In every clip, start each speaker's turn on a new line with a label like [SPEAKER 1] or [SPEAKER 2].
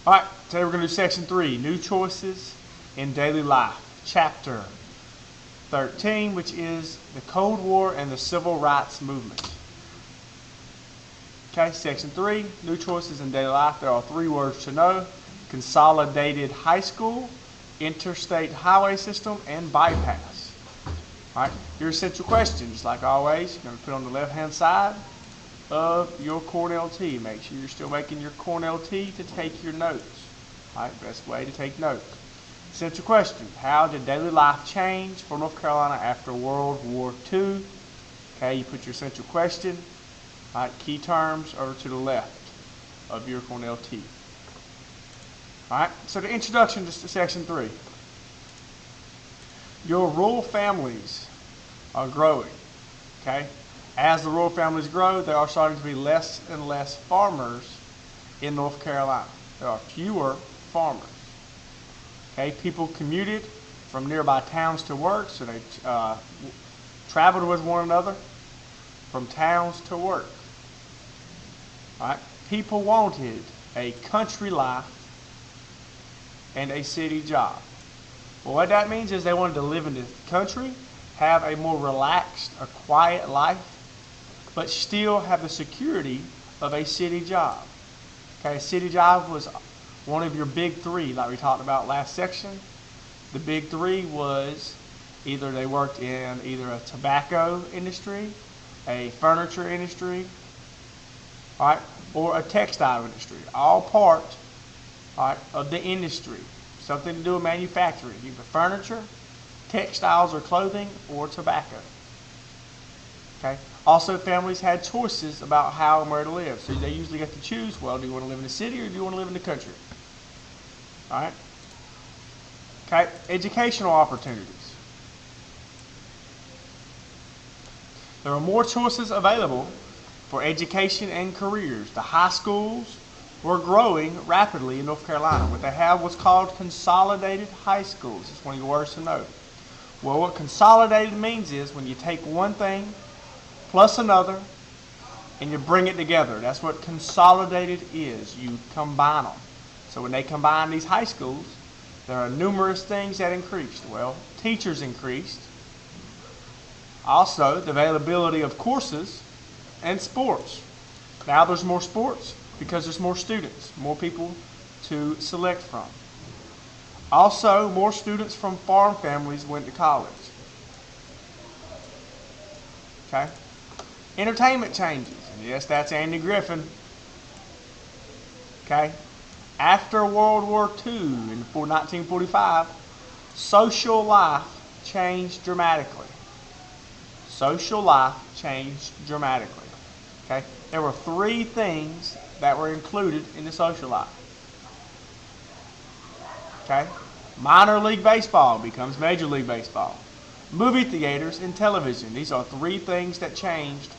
[SPEAKER 1] All right, today we're going to do section 3, New Choices in Daily Life, chapter 13, which is the Cold War and the Civil Rights Movement. Okay, section 3, New Choices in Daily Life. There are 3 words to know: consolidated high school, interstate highway system, and bypass. All right, your essential questions, like always, you're going to put on the left-hand side of your Cornell T. Make sure you're still making your Cornell T to take your notes. All right, best way to take notes. Essential question: how did daily life change for North Carolina after World War II? Okay, you put your essential question. All right, key terms over to the left of your Cornell T. All right, so the introduction to section 3. Your rural families are growing. Okay, as the rural families grow, there are starting to be less and less farmers in North Carolina. There are fewer farmers. Okay, people commuted from nearby towns to work, so they traveled with one another from towns to work. All right, people wanted a country life and a city job. Well, what that means is they wanted to live in the country, have a more relaxed, a quiet life, but still have the security of a city job. Okay, a city job was one of your big 3, like we talked about last section. The big 3 was either they worked in either a tobacco industry, a furniture industry, all right, or a textile industry. All part, all right, of the industry. Something to do with manufacturing, either furniture, textiles or clothing, or tobacco. Okay. Also, families had choices about how and where to live. So they usually get to choose, well, do you want to live in the city or do you want to live in the country? All right. Okay. Educational opportunities. There are more choices available for education and careers. The high schools were growing rapidly in North Carolina. What they have what's called consolidated high schools. It's one of your words to know. Well, what consolidated means is when you take one thing plus another and you bring it together. That's what consolidated is. You combine them. So when they combine these high schools, there are numerous things that increased. Well, teachers increased. Also, the availability of courses and sports. Now there's more sports because there's more students, more people to select from. Also, more students from farm families went to college. Okay? Entertainment changes. And yes, that's Andy Griffin. Okay? After World War II in 1945, social life changed dramatically. Social life changed dramatically. Okay? There were 3 things that were included in the social life. Okay? Minor league baseball becomes Major League Baseball. Movie theaters and television. These are 3 things that changed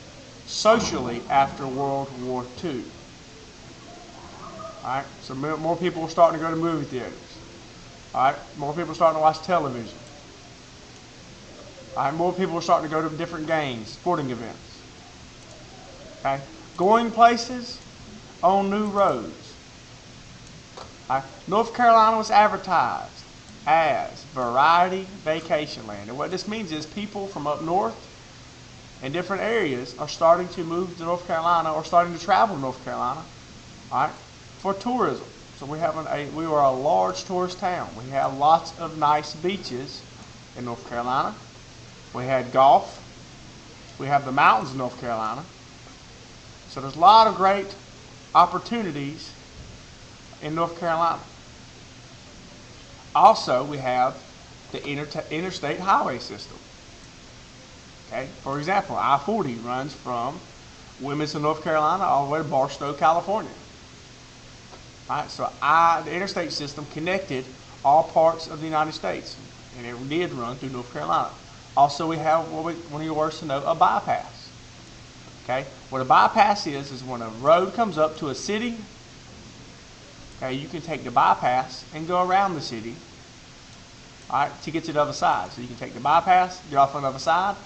[SPEAKER 1] socially after World War II. Alright, so more people were starting to go to movie theaters. Alright, more people were starting to watch television. Alright, more people were starting to go to different games, sporting events. Okay, going places on new roads. Alright, North Carolina was advertised as variety vacation land. And what this means is people from up north in different areas are starting to move to North Carolina or starting to travel to North Carolina, all right, for tourism. So we are a large tourist town. We have lots of nice beaches in North Carolina. We had golf. We have the mountains in North Carolina. So there's a lot of great opportunities in North Carolina. Also, we have the interstate highway system. Okay, for example, I-40 runs from Wilmington, North Carolina, all the way to Barstow, California. All right, so the interstate system connected all parts of the United States, and it did run through North Carolina. Also, we have one of your words to know, a bypass. Okay, what a bypass is when a road comes up to a city. Okay, you can take the bypass and go around the city, all right, to get to the other side. So you can take the bypass, get off on the other side.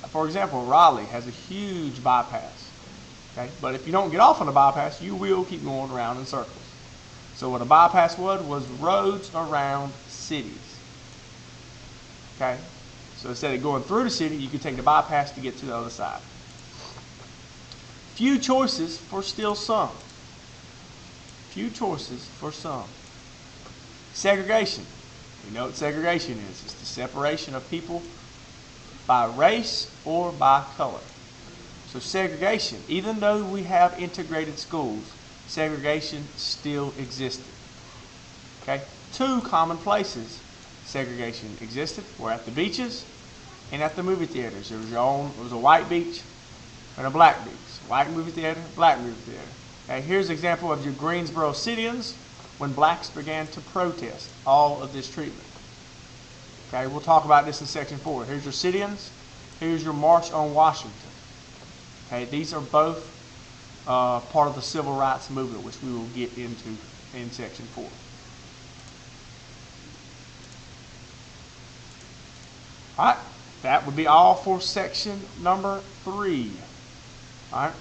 [SPEAKER 1] For example, Raleigh has a huge bypass. Okay, but if you don't get off on the bypass, you will keep going around in circles. So what a bypass was roads around cities. Okay? So instead of going through the city, you could take the bypass to get to the other side. Few choices for still some. Few choices for some. Segregation. We know what segregation is. It's the separation of people by race or by color. So segregation, even though we have integrated schools, segregation still existed. Okay? Two common places segregation existed were at the beaches and at the movie theaters. There was a white beach and a black beach. White movie theater, black movie theater. Okay, here's an example of your Greensboro Sectiions when blacks began to protest all of this treatment. Okay, we'll talk about this in section 4. Here's your Sectiions. Here's your March on Washington. Okay, these are both part of the civil rights movement, which we will get into in section 4. All right, that would be all for section number 3. All right.